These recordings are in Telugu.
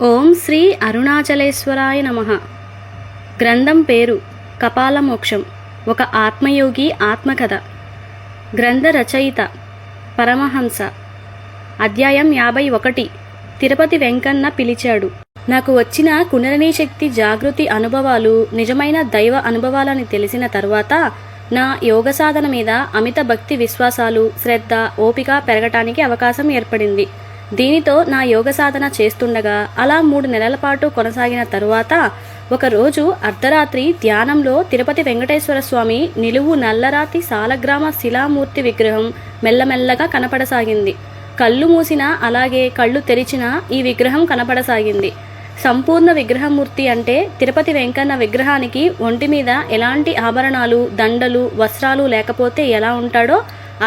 ఓం శ్రీ అరుణాచలేశ్వరాయ నమః. గ్రంథం పేరు కపాలమోక్షం. ఒక ఆత్మయోగి ఆత్మకథ. గ్రంథ రచయిత పరమహంస. అధ్యాయం 51. తిరుపతి వెంకన్న పిలిచాడు. నాకు వచ్చిన కుండలినీ శక్తి జాగృతి అనుభవాలు నిజమైన దైవ అనుభవాలని తెలిసిన తర్వాత నా యోగ సాధన మీద అమిత భక్తి విశ్వాసాలు, శ్రద్ధ, ఓపిక పెరగటానికి అవకాశం ఏర్పడింది. దీనితో నా యోగ సాధన చేస్తుండగా అలా 3 నెలల పాటు కొనసాగిన తరువాత ఒకరోజు అర్ధరాత్రి ధ్యానంలో తిరుపతి వెంకటేశ్వర స్వామి నిలువు నల్లరాతి సాలగ్రామ శిలామూర్తి విగ్రహం మెల్లమెల్లగా కనపడసాగింది. కళ్ళు మూసినా అలాగే కళ్ళు తెరిచినా ఈ విగ్రహం కనపడసాగింది. సంపూర్ణ విగ్రహమూర్తి అంటే తిరుపతి వెంకన్న విగ్రహానికి ఒంటి మీద ఎలాంటి ఆభరణాలు, దండలు, వస్త్రాలు లేకపోతే ఎలా ఉంటాడో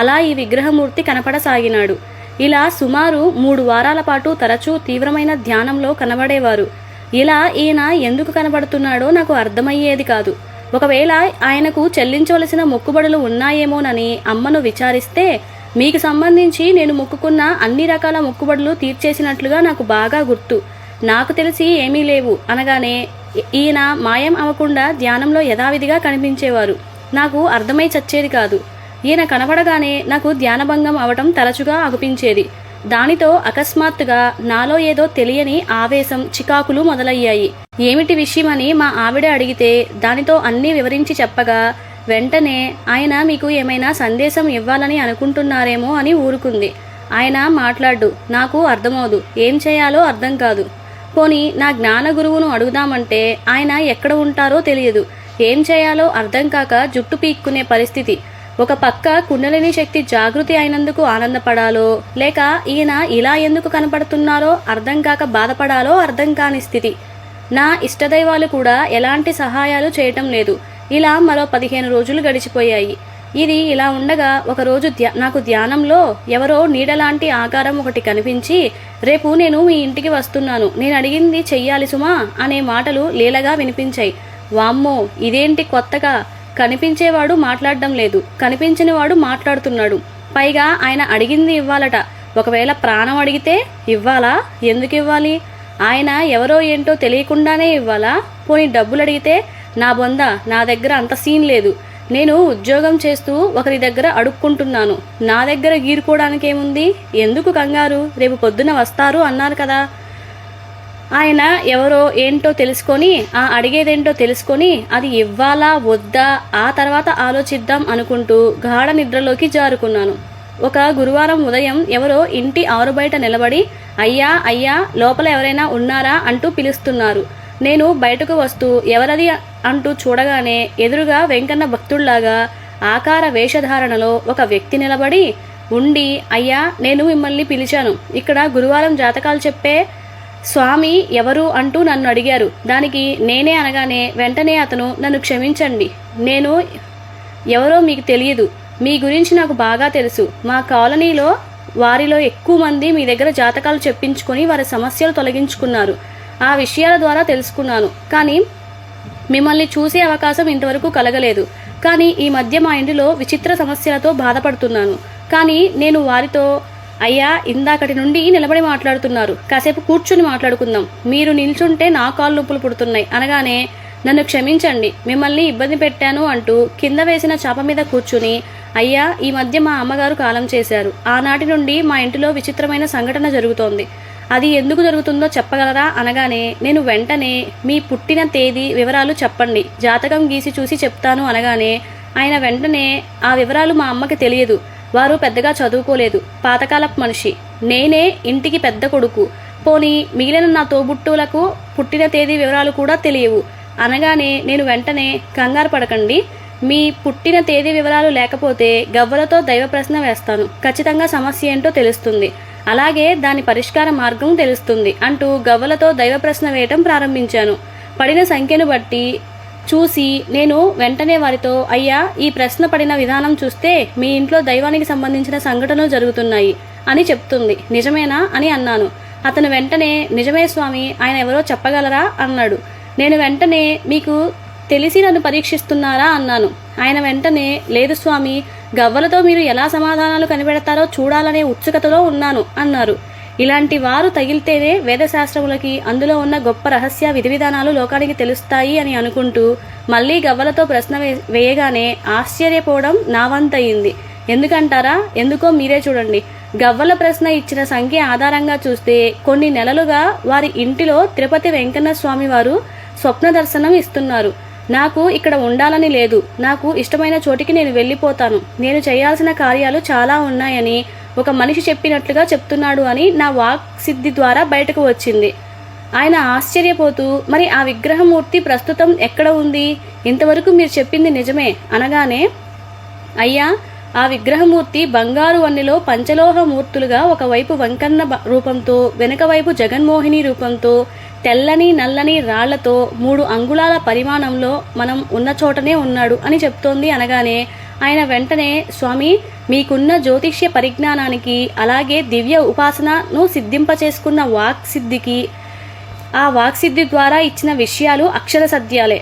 అలా ఈ విగ్రహమూర్తి కనపడసాగినాడు. ఇలా సుమారు 3 వారాల పాటు తరచూ తీవ్రమైన ధ్యానంలో కనబడేవారు. ఇలా ఈయన ఎందుకు కనబడుతున్నాడో నాకు అర్థమయ్యేది కాదు. ఒకవేళ ఆయనకు చెల్లించవలసిన మొక్కుబడులు ఉన్నాయేమోనని అమ్మను విచారిస్తే, మీకు సంబంధించి నేను మొక్కుకున్న అన్ని రకాల మొక్కుబడులు తీర్చేసినట్లుగా నాకు బాగా గుర్తు, నాకు తెలిసి ఏమీ లేవు అనగానే ఈయన మాయం అవ్వకుండా ధ్యానంలో యథావిధిగా కనిపించేవారు. నాకు అర్థమై చచ్చేది కాదు. ఈయన కనబడగానే నాకు ధ్యానభంగం అవటం తరచుగా అగుపించేది. దానితో అకస్మాత్తుగా నాలో ఏదో తెలియని ఆవేశం, చికాకులు మొదలయ్యాయి. ఏమిటి విషయమని మా ఆవిడ అడిగితే దానితో అన్నీ వివరించి చెప్పగా వెంటనే ఆయన మీకు ఏమైనా సందేశం ఇవ్వాలని అనుకుంటున్నారేమో అని ఊరుకుంది. ఆయన మాట్లాడు, నాకు అర్థమవుదు, ఏం చేయాలో అర్థం కాదు. పోనీ నా జ్ఞాన గురువును అడుగుదామంటే ఆయన ఎక్కడ ఉంటారో తెలియదు. ఏం చేయాలో అర్థం కాక జుట్టు పీక్కునే పరిస్థితి. ఒక పక్క కుండలిని శక్తి జాగృతి అయినందుకు ఆనందపడాలో, లేక ఈయన ఇలా ఎందుకు కనపడుతున్నారో అర్థం కాక బాధపడాలో అర్థం కాని స్థితి. నా ఇష్టదైవాలు కూడా ఎలాంటి సహాయాలు చేయటం లేదు. ఇలా మరో 15 రోజులు గడిచిపోయాయి. ఇది ఇలా ఉండగా ఒకరోజు నాకు ధ్యానంలో ఎవరో నీడలాంటి ఆకారం ఒకటి కనిపించి, రేపు నేను మీ ఇంటికి వస్తున్నాను, నేను అడిగింది చెయ్యాలి సుమా అనే మాటలు లీలగా వినిపించాయి. వామ్మో, ఇదేంటి కొత్తగా, కనిపించేవాడు మాట్లాడడం లేదు, కనిపించినవాడు మాట్లాడుతున్నాడు. పైగా ఆయన అడిగింది ఇవ్వాలట. ఒకవేళ ప్రాణం అడిగితే ఇవ్వాలా? ఎందుకు ఇవ్వాలి? ఆయన ఎవరో ఏంటో తెలియకుండానే ఇవ్వాలా? పోనీ డబ్బులు అడిగితే నా బొంద, నా దగ్గర అంత సీన్ లేదు, నేను ఉద్యోగం చేస్తూ ఒకరి దగ్గర అడుక్కుంటున్నాను, నా దగ్గర గీరుకోవడానికి ఏముంది, ఎందుకు కంగారు, రేపు పొద్దున వస్తారు అన్నారు కదా. ఆయన ఎవరో ఏంటో తెలుసుకొని, ఆ అడిగేదేంటో తెలుసుకొని అది ఇవ్వాలా వద్దా ఆ తర్వాత ఆలోచిద్దాం అనుకుంటూ గాఢ నిద్రలోకి జారుకున్నాను. ఒక గురువారం ఉదయం ఎవరో ఇంటి ఆరుబయట నిలబడి, అయ్యా అయ్యా లోపల ఎవరైనా ఉన్నారా అంటూ పిలుస్తున్నారు. నేను బయటకు వస్తూ ఎవరది అంటూ చూడగానే ఎదురుగా వెంకన్న భక్తుల్లాగా ఆకార వేషధారణలో ఒక వ్యక్తి నిలబడి ఉండి, అయ్యా నేను మిమ్మల్ని పిలిచాను, ఇక్కడ గురువారం జాతకాలు చెప్పే స్వామి ఎవరు అంటూ నన్ను అడిగారు. దానికి నేనే అనగానే వెంటనే అతను, నన్ను క్షమించండి, నేను ఎవరో మీకు తెలియదు, మీ గురించి నాకు బాగా తెలుసు, మా కాలనీలో వారిలో ఎక్కువ మంది మీ దగ్గర జాతకాలు చెప్పించుకొని వారి సమస్యలు తొలగించుకున్నారు, ఆ విషయాల ద్వారా తెలుసుకున్నాను, కానీ మిమ్మల్ని చూసే అవకాశం ఇంతవరకు కలగలేదు. కానీ ఈ మధ్య మా ఇంటిలో విచిత్ర సమస్యలతో బాధపడుతున్నాను. కానీ నేను వారితో, అయ్యా ఇందాకటి నుండి నిలబడి మాట్లాడుతున్నారు, కాసేపు కూర్చుని మాట్లాడుకుందాం, మీరు నిల్చుంటే నా కాళ్ళు నొప్పులు పుడుతున్నాయి అనగానే, నన్ను క్షమించండి, మిమ్మల్ని ఇబ్బంది పెట్టాను అంటూ కింద వేసిన చాప మీద కూర్చుని, అయ్యా ఈ మధ్య మా అమ్మగారు కాలం చేశారు, ఆనాటి నుండి మా ఇంటిలో విచిత్రమైన సంఘటన జరుగుతోంది, అది ఎందుకు జరుగుతుందో చెప్పగలరా అనగానే నేను వెంటనే మీ పుట్టిన తేదీ వివరాలు చెప్పండి, జాతకం గీసి చూసి చెప్తాను అనగానే ఆయన వెంటనే ఆ వివరాలు మా అమ్మకి తెలియదు, వారు పెద్దగా చదువుకోలేదు, పాతకాలపు మనిషి, నేనే ఇంటికి పెద్ద కొడుకు, పోనీ మిగిలిన నా తోబుట్టువులకు పుట్టిన తేదీ వివరాలు కూడా తెలియవు అనగానే నేను వెంటనే, కంగారు పడకండి, మీ పుట్టిన తేదీ వివరాలు లేకపోతే గవ్వలతో దైవ ప్రశ్న వేస్తాను, ఖచ్చితంగా సమస్య ఏంటో తెలుస్తుంది, అలాగే దాని పరిష్కార మార్గం తెలుస్తుంది అంటూ గవ్వలతో దైవ ప్రశ్న వేయటం ప్రారంభించాను. పడిన సంఖ్యను బట్టి చూసి నేను వెంటనే వారితో, అయ్యా ఈ ప్రశ్న పడిన విధానం చూస్తే మీ ఇంట్లో దైవానికి సంబంధించిన సంఘటనలు జరుగుతున్నాయి అని చెప్తుంది, నిజమేనా అని అన్నాను. అతను వెంటనే, నిజమే స్వామి, ఆయన ఎవరో చెప్పగలరా అన్నాడు. నేను వెంటనే, మీకు తెలిసి నన్ను పరీక్షిస్తున్నారా అన్నాను. ఆయన వెంటనే, లేదు స్వామి, గవ్వలతో మీరు ఎలా సమాధానాలు కనిపెడతారో చూడాలనే ఉత్సుకతలో ఉన్నాను అన్నారు. ఇలాంటి వారు తగిలితేనే వేదశాస్త్రములకి అందులో ఉన్న గొప్ప రహస్య విధి విధానాలు లోకానికి తెలుస్తాయి అని అనుకుంటూ మళ్ళీ గవ్వలతో ప్రశ్న వేయగానే ఆశ్చర్యపోవడం నా వంతయింది. ఎందుకంటారా? ఎందుకో మీరే చూడండి. గవ్వల ప్రశ్న ఇచ్చిన సంఖ్య ఆధారంగా చూస్తే కొన్ని నెలలుగా వారి ఇంటిలో తిరుపతి వెంకన్న స్వామి వారు స్వప్న దర్శనం ఇస్తున్నారు. నాకు ఇక్కడ ఉండాలని లేదు, నాకు ఇష్టమైన చోటికి నేను వెళ్ళిపోతాను, నేను చేయాల్సిన కార్యాలు చాలా ఉన్నాయని ఒక మనిషి చెప్పినట్లుగా చెప్తున్నాడు అని నా వాక్ సిద్ధి ద్వారా బయటకు వచ్చింది. ఆయన ఆశ్చర్యపోతూ, మరి ఆ విగ్రహమూర్తి ప్రస్తుతం ఎక్కడ ఉంది? ఇంతవరకు మీరు చెప్పింది నిజమే అనగానే, అయ్యా, ఆ విగ్రహమూర్తి బంగారు వన్నెలో పంచలోహ మూర్తులుగా ఒకవైపు వెంకన్న రూపంతో, వెనుక వైపు జగన్మోహిని రూపంతో, తెల్లని నల్లని రాళ్లతో 3 అంగుళాల పరిమాణంలో మనం ఉన్న చోటనే ఉన్నాడు అని చెప్తోంది అనగానే ఆయన వెంటనే, స్వామి, మీకున్న జ్యోతిష్య పరిజ్ఞానానికి అలాగే దివ్య ఉపాసనను సిద్ధింపచేసుకున్న వాక్సిద్ధికి, ఆ వాక్సిద్ధి ద్వారా ఇచ్చిన విషయాలు అక్షర సత్యాలే.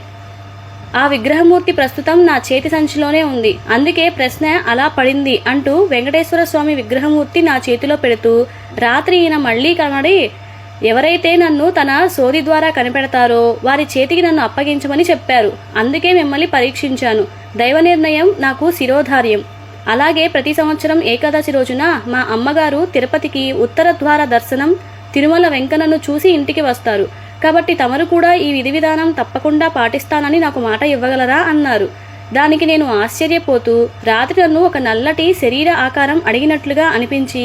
ఆ విగ్రహమూర్తి ప్రస్తుతం నా చేతి సంచిలోనే ఉంది, అందుకే ప్రశ్న అలా పడింది అంటూ వెంకటేశ్వర స్వామి విగ్రహమూర్తి నా చేతిలో పెడుతూ, రాత్రి ఈయన మళ్లీ కనబడి ఎవరైతే నన్ను తన సోది ద్వారా కనిపెడతారో వారి చేతికి నన్ను అప్పగించమని చెప్పారు. అందుకే మిమ్మల్ని పరీక్షించాను. దైవ నిర్ణయం నాకు శిరోధార్యం. అలాగే ప్రతి సంవత్సరం ఏకాదశి రోజున మా అమ్మగారు తిరుపతికి ఉత్తర ద్వార దర్శనం తిరుమల వెంకన్నను చూసి ఇంటికి వస్తారు. కాబట్టి తమరు కూడా ఈ విధి విధానం తప్పకుండా పాటిస్తానని నాకు మాట ఇవ్వగలరా అన్నారు. దానికి నేను ఆశ్చర్యపోతూ, రాత్రి నన్ను ఒక నల్లటి శరీర ఆకారం అడిగినట్లుగా అనిపించి,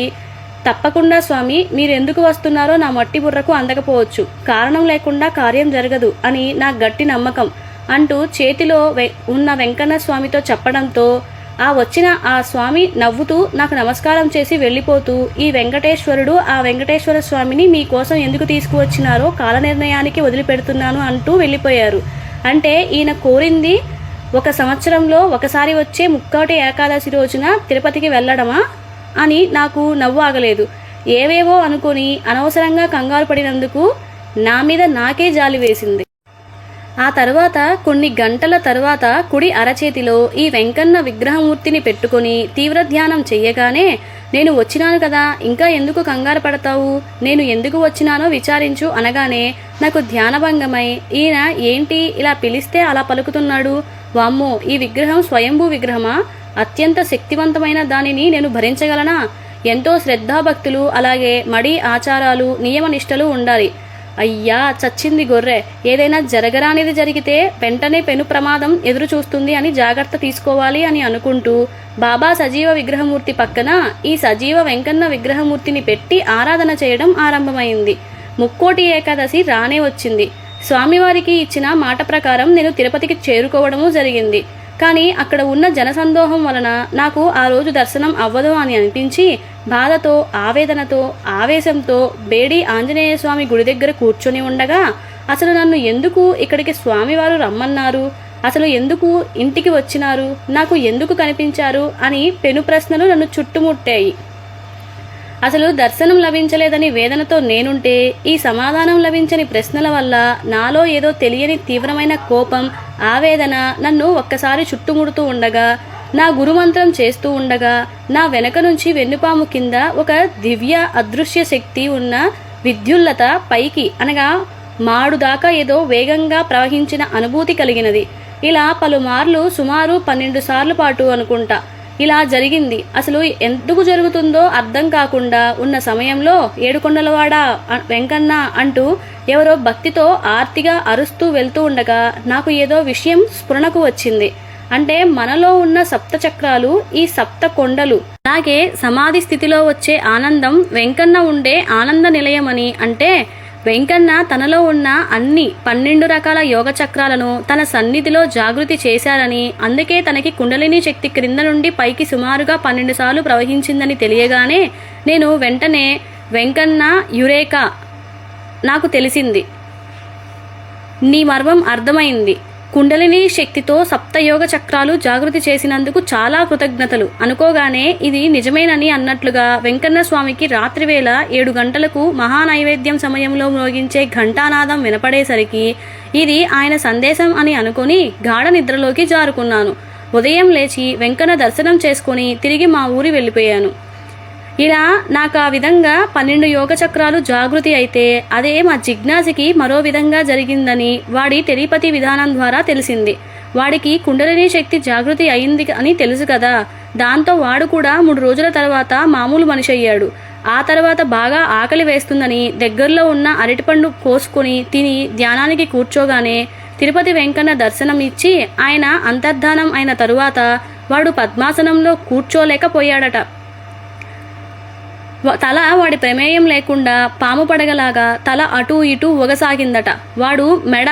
తప్పకుండా స్వామి, మీరెందుకు వస్తున్నారో నా మట్టి బుర్రకు అందకపోవచ్చు, కారణం లేకుండా కార్యం జరగదు అని నా గట్టి నమ్మకం అంటూ చేతిలో ఉన్న వెంకన్న స్వామితో చెప్పడంతో ఆ వచ్చిన ఆ స్వామి నవ్వుతూ నాకు నమస్కారం చేసి వెళ్ళిపోతూ, ఈ వెంకటేశ్వరుడు ఆ వెంకటేశ్వర స్వామిని మీకోసం ఎందుకు తీసుకువచ్చినారో కాల నిర్ణయానికి వదిలిపెడుతున్నాను అంటూ వెళ్ళిపోయారు. అంటే ఈయన కోరింది 1 సంవత్సరంలో ఒకసారి వచ్చే ముక్కోటి ఏకాదశి రోజున తిరుపతికి వెళ్ళడమా అని నాకు నవ్వు ఆగలేదు. ఏవేవో అనుకుని అనవసరంగా కంగారు పడినందుకు నా మీద నాకే జాలి వేసింది. ఆ తర్వాత కొన్ని గంటల తర్వాత కుడి అరచేతిలో ఈ వెంకన్న విగ్రహమూర్తిని పెట్టుకుని తీవ్ర ధ్యానం చెయ్యగానే, నేను వచ్చినాను కదా, ఇంకా ఎందుకు కంగారు పడతావు, నేను ఎందుకు వచ్చినానో విచారించు అనగానే నాకు ధ్యానభంగమై, ఈయన ఏంటి ఇలా పిలిస్తే అలా పలుకుతున్నాడు, వామ్మో, ఈ విగ్రహం స్వయంభూ విగ్రహమా, అత్యంత శక్తివంతమైన దానిని నేను భరించగలనా, ఎంతో శ్రద్ధాభక్తులు అలాగే మడి ఆచారాలు నియమ నిష్టలు ఉండాలి. అయ్యా, చచ్చింది గొర్రె, ఏదైనా జరగరానిది జరిగితే వెంటనే పెను ప్రమాదం ఎదురు చూస్తుంది అని జాగ్రత్త తీసుకోవాలి అని అనుకుంటూ బాబా సజీవ విగ్రహమూర్తి పక్కన ఈ సజీవ వెంకన్న విగ్రహమూర్తిని పెట్టి ఆరాధన చేయడం ఆరంభమైంది. ముక్కోటి ఏకాదశి రానే వచ్చింది. స్వామివారికి ఇచ్చిన మాట ప్రకారం నేను తిరుపతికి చేరుకోవడము జరిగింది. కానీ అక్కడ ఉన్న జనసందోహం వలన నాకు ఆ రోజు దర్శనం అవ్వదు అని అనిపించి బాధతో, ఆవేదనతో, ఆవేశంతో బేడి ఆంజనేయ స్వామి గుడి దగ్గర కూర్చొని ఉండగా, అసలు నన్ను ఎందుకు ఇక్కడికి స్వామివారు రమ్మన్నారు, అసలు ఎందుకు ఇంటికి వచ్చినారు, నాకు ఎందుకు కనిపించారు అని పెను ప్రశ్నలు నన్ను చుట్టుముట్టాయి. అసలు దర్శనం లభించలేదని వేదనతో నేనుంటే, ఈ సమాధానం లభించని ప్రశ్నల వల్ల నాలో ఏదో తెలియని తీవ్రమైన కోపం, ఆవేదన నన్ను ఒక్కసారి చుట్టుముడుతూ ఉండగా, నా గురుమంత్రం చేస్తూ ఉండగా నా వెనక నుంచి వెన్నుపాము కింద ఒక దివ్య అదృశ్య శక్తి ఉన్న విద్యుల్లత పైకి అనగా మాడుదాకా ఏదో వేగంగా ప్రవహించిన అనుభూతి కలిగినది. ఇలా పలుమార్లు సుమారు 12 సార్లు పాటు అనుకుంటా ఇలా జరిగింది. అసలు ఎందుకు జరుగుతుందో అర్థం కాకుండా ఉన్న సమయంలో, ఏడుకొండలవాడా వెంకన్న అంటూ ఎవరో భక్తితో ఆర్తిగా అరుస్తూ వెళ్తూ ఉండగా నాకు ఏదో విషయం స్ఫురణకు వచ్చింది. అంటే మనలో ఉన్న 7 చక్రాలు ఈ 7 కొండలు, అలాగే సమాధి స్థితిలో వచ్చే ఆనందం వెంకన్న ఉండే ఆనంద నిలయమని, అంటే వెంకన్న తనలో ఉన్న అన్ని 12 రకాల యోగ చక్రాలను తన సన్నిధిలో జాగృతి చేశారని, అందుకే తనకి కుండలిని శక్తి క్రింద నుండి పైకి సుమారుగా 12 సార్లు ప్రవహించిందని తెలియగానే నేను వెంటనే వెంకన్న యురేకా, నాకు తెలిసింది, నీ మర్మం అర్థమైంది, కుండలిని శక్తితో 7 యోగ చక్రాలు జాగృతి చేసినందుకు చాలా కృతజ్ఞతలు అనుకోగానే ఇది నిజమేనని అన్నట్లుగా వెంకన్న స్వామికి రాత్రివేళ 7 గంటలకు మహానైవేద్యం సమయంలో మ్రోగించే ఘంటానాదం వినపడేసరికి ఇది ఆయన సందేశం అని అనుకుని గాఢ నిద్రలోకి జారుకున్నాను. ఉదయం లేచి వెంకన్న దర్శనం చేసుకుని తిరిగి మా ఊరి వెళ్ళిపోయాను. ఇలా నాకు ఆ విధంగా 12 యోగ చక్రాలు జాగృతి అయితే అదే మా జిజ్ఞాసికి మరో విధంగా జరిగిందని వాడి టెలిపతి విధానం ద్వారా తెలిసింది. వాడికి కుండలిని శక్తి జాగృతి అయింది అని తెలుసు కదా. దాంతో వాడు కూడా 3 రోజుల తర్వాత మామూలు మనిషి అయ్యాడు. ఆ తర్వాత బాగా ఆకలి వేస్తుందని దగ్గరలో ఉన్న అరటిపండు కోసుకొని తిని ధ్యానానికి కూర్చోగానే తిరుపతి వెంకన్న దర్శనం ఇచ్చి ఆయన అంతర్ధానం అయిన తరువాత వాడు పద్మాసనంలో కూర్చోలేకపోయాడట. తల వాడి ప్రమేయం లేకుండా పాము పడగలాగా తల అటూ ఇటూ ఊగసాగిందట. వాడు మెడ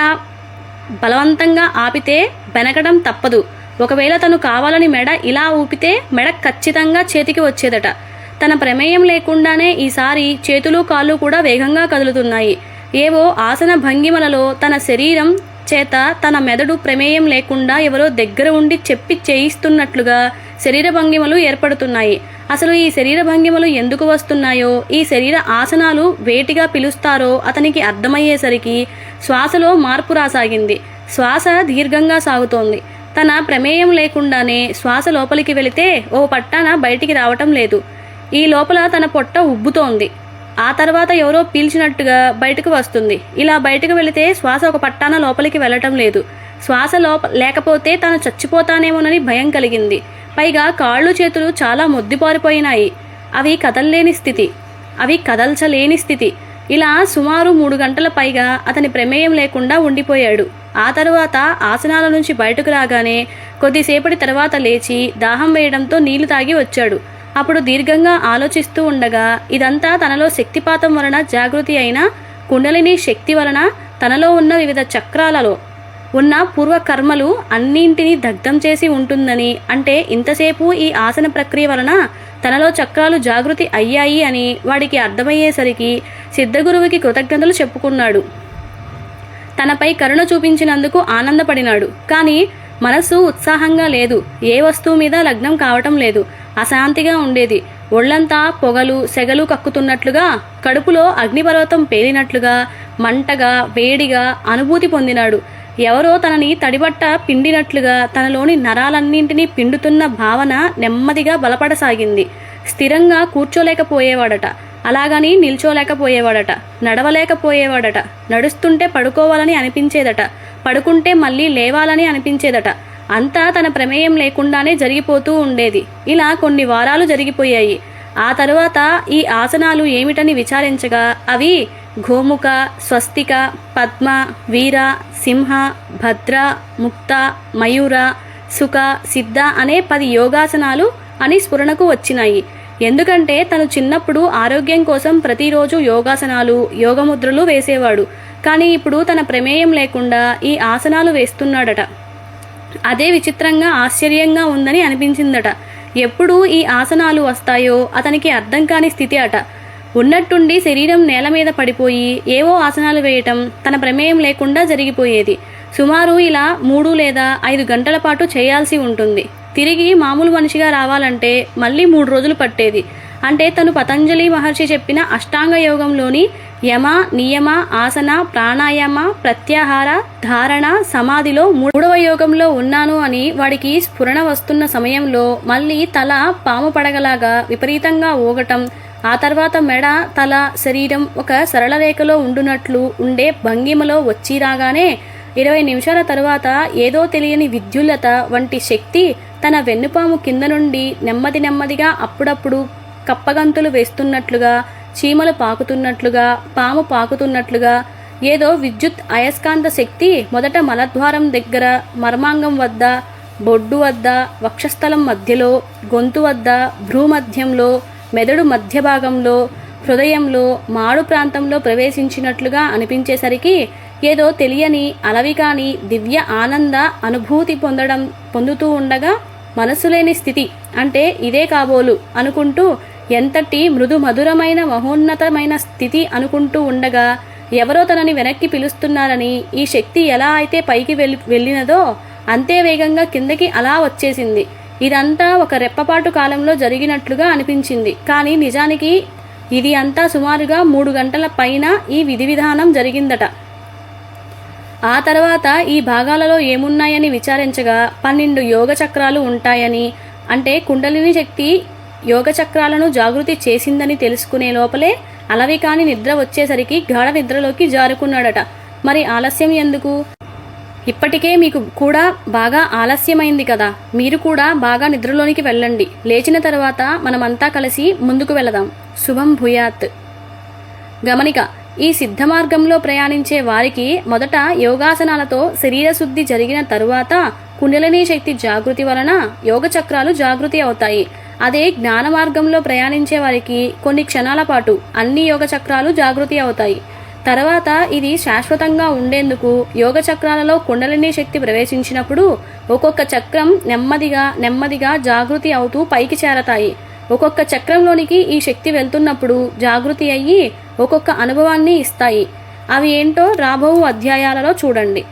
బలవంతంగా ఆపితే బెనకడం తప్పదు. ఒకవేళ తను కావాలని మెడ ఇలా ఊపితే మెడ ఖచ్చితంగా చేతికి వచ్చేదట. తన ప్రమేయం లేకుండానే ఈసారి చేతులు కాళ్ళు కూడా వేగంగా కదులుతున్నాయి. ఏవో ఆసన భంగిమలలో తన శరీరం చేత తన మెదడు ప్రమేయం లేకుండా ఎవరో దగ్గర ఉండి చెప్పి చేయిస్తున్నట్లుగా శరీర భంగిమలు ఏర్పడుతున్నాయి. అసలు ఈ శరీర భంగిమలు ఎందుకు వస్తున్నాయో, ఈ శరీర ఆసనాలు వేటిగా పిలుస్తారో అతనికి అర్థమయ్యేసరికి శ్వాసలో మార్పు రాసాగింది. శ్వాస దీర్ఘంగా సాగుతోంది. తన ప్రమేయం లేకుండానే శ్వాస లోపలికి వెళితే ఓ పట్టాన బయటికి రావటం లేదు. ఈ లోపల తన పొట్ట ఉబ్బుతోంది. ఆ తర్వాత ఎవరో పీల్చినట్టుగా బయటకు వస్తుంది. ఇలా బయటకు వెళితే శ్వాస ఒక పట్టాన లోపలికి వెళ్ళటం లేదు. శ్వాస లేకపోతే తాను చచ్చిపోతానేమోనని భయం కలిగింది. పైగా కాళ్ళు చేతులు చాలా మొద్దుపారిపోయినాయి. అవి కదల్లేని స్థితి, అవి కదల్చలేని స్థితి. ఇలా సుమారు 3 గంటల పైగా అతని ప్రమేయం లేకుండా ఉండిపోయాడు. ఆ తరువాత ఆసనాల నుంచి బయటకు రాగానే కొద్దిసేపటి తర్వాత లేచి దాహం వేయడంతో నీళ్లు తాగి వచ్చాడు. అప్పుడు దీర్ఘంగా ఆలోచిస్తూ ఉండగా ఇదంతా తనలో శక్తిపాతం వలన జాగృతి అయిన కుండలిని శక్తి వలన తనలో ఉన్న వివిధ చక్రాలలో ఉన్న పూర్వకర్మలు అన్నింటినీ దగ్ధం చేసి ఉంటుందని, అంటే ఇంతసేపు ఈ ఆసన ప్రక్రియ వలన తనలో చక్రాలు జాగృతి అయ్యాయి అని వాడికి అర్థమయ్యేసరికి సిద్ధగురువుకి కృతజ్ఞతలు చెప్పుకున్నాడు. తనపై కరుణ చూపించినందుకు ఆనందపడినాడు. కానీ మనస్సు ఉత్సాహంగా లేదు. ఏ వస్తువు మీద లగ్నం కావటం లేదు. అశాంతిగా ఉండేది. ఒళ్లంతా పొగలు సెగలు కక్కుతున్నట్లుగా, కడుపులో అగ్నిపర్వతం పేలినట్లుగా, మంటగా వేడిగా అనుభూతి పొందినాడు. ఎవరో తనని తడిబట్ట పిండినట్లుగా తనలోని నరాలన్నింటినీ పిండుతున్న భావన నెమ్మదిగా బలపడసాగింది. స్థిరంగా కూర్చోలేకపోయేవాడట. అలాగని నిల్చోలేకపోయేవాడట. నడవలేకపోయేవాడట. నడుస్తుంటే పడుకోవాలని అనిపించేదట. పడుకుంటే మళ్ళీ లేవాలని అనిపించేదట. అంతా తన ప్రమేయం లేకుండానే జరిగిపోతూ ఉండేది. ఇలా కొన్ని వారాలు జరిగిపోయాయి. ఆ తరువాత ఈ ఆసనాలు ఏమిటని విచారించగా అవి గోముఖ, స్వస్తిక, పద్మ, వీర, సింహ, భద్ర, ముక్త, మయూర, సుఖ, సిద్ధ అనే 10 యోగాసనాలు అని స్ఫురణకు వచ్చినాయి. ఎందుకంటే తను చిన్నప్పుడు ఆరోగ్యం కోసం ప్రతిరోజు యోగాసనాలు యోగముద్రలు వేసేవాడు. కానీ ఇప్పుడు తన ప్రమేయం లేకుండా ఈ ఆసనాలు వేస్తున్నాడట. అదే విచిత్రంగా ఆశ్చర్యంగా ఉందని అనిపించిందట. ఎప్పుడు ఈ ఆసనాలు వస్తాయో అతనికి అర్థం కాని స్థితి అట. ఉన్నట్టుండి శరీరం నేల మీద పడిపోయి ఏవో ఆసనాలు వేయటం తన ప్రమేయం లేకుండా జరిగిపోయేది. సుమారు ఇలా 3 లేదా 5 గంటల పాటు చేయాల్సి ఉంటుంది. తిరిగి మామూలు మనిషిగా రావాలంటే మళ్ళీ 3 రోజులు పట్టేది. అంటే తను పతంజలి మహర్షి చెప్పిన అష్టాంగ యోగంలోని యమ, నియమ, ఆసన, ప్రాణాయామ, ప్రత్యాహార, ధారణ, సమాధిలో 3వ యోగంలో ఉన్నాను అని వాడికి స్ఫురణ వస్తున్న సమయంలో మళ్ళీ తల పాము పడగలాగా విపరీతంగా ఊగటం, ఆ తర్వాత మెడ, తల, శరీరం ఒక సరళ రేఖలో ఉండునట్లు ఉండే భంగిమలో వచ్చి రాగానే 20 నిమిషాల తరువాత ఏదో తెలియని విద్యుల్లత వంటి శక్తి తన వెన్నుపాము కింద నుండి నెమ్మది నెమ్మదిగా అప్పుడప్పుడు కప్పగంతులు వేస్తున్నట్లుగా, చీమలు పాకుతున్నట్లుగా, పాము పాకుతున్నట్లుగా ఏదో విద్యుత్ అయస్కాంత శక్తి మొదట మలద్వారం దగ్గర, మర్మాంగం వద్ద, బొడ్డు వద్ద, వక్షస్థలం మధ్యలో, గొంతు వద్ద, భ్రూమధ్యంలో, మెదడు మధ్య భాగంలో, హృదయంలో, మాడు ప్రాంతంలో ప్రవేశించినట్లుగా అనిపించేసరికి ఏదో తెలియని అలవికాని దివ్య ఆనంద అనుభూతి పొందుతూ ఉండగా మనస్సు లేని స్థితి అంటే ఇదే కాబోలు అనుకుంటూ, ఎంతటి మృదు మధురమైన మహోన్నతమైన స్థితి అనుకుంటూ ఉండగా ఎవరో తనని వెనక్కి పిలుస్తున్నారని ఈ శక్తి ఎలా అయితే పైకి వెళ్ళినదో అంతే వేగంగా కిందకి అలా వచ్చేసింది. ఇదంతా ఒక రెప్పపాటు కాలంలో జరిగినట్లుగా అనిపించింది. కానీ నిజానికి ఇది అంతా సుమారుగా 3 గంటల పైన ఈ విధి విధానం జరిగిందట. ఆ తర్వాత ఈ భాగాలలో ఏమున్నాయని విచారించగా 12 యోగ చక్రాలు ఉంటాయని, అంటే కుండలిని శక్తి యోగ చక్రాలను జాగృతి చేసిందని తెలుసుకునే లోపలే అలవి కాని నిద్ర వచ్చేసరికి గాఢ నిద్రలోకి జారుకున్నాడట. మరి ఆలస్యం ఎందుకు? ఇప్పటికే మీకు కూడా బాగా ఆలస్యమైంది కదా, మీరు కూడా బాగా నిద్రలోనికి వెళ్ళండి. లేచిన తర్వాత మనమంతా కలిసి ముందుకు వెళదాం. శుభం భూయాత్. గమనిక: ఈ సిద్ధ మార్గంలో ప్రయాణించే వారికి మొదట యోగాసనాలతో శరీర శుద్ధి జరిగిన తరువాత కుండలినీ శక్తి జాగృతి వలన యోగ చక్రాలు జాగృతి అవుతాయి. అదే జ్ఞాన మార్గంలో ప్రయాణించే వారికి కొన్ని క్షణాల పాటు అన్ని యోగ చక్రాలు జాగృతి అవుతాయి. తర్వాత ఇది శాశ్వతంగా ఉండేందుకు యోగ చక్రాలలో కుండలినీ శక్తి ప్రవేశించినప్పుడు ఒక్కొక్క చక్రం నెమ్మదిగా నెమ్మదిగా జాగృతి అవుతూ పైకి చేరతాయి. ఒక్కొక్క చక్రంలోనికి ఈ శక్తి వెళ్తున్నప్పుడు జాగృతి అయ్యి ఒక్కొక్క అనుభవాన్ని ఇస్తాయి. అవి ఏంటో రాబోవు అధ్యాయాలలో చూడండి.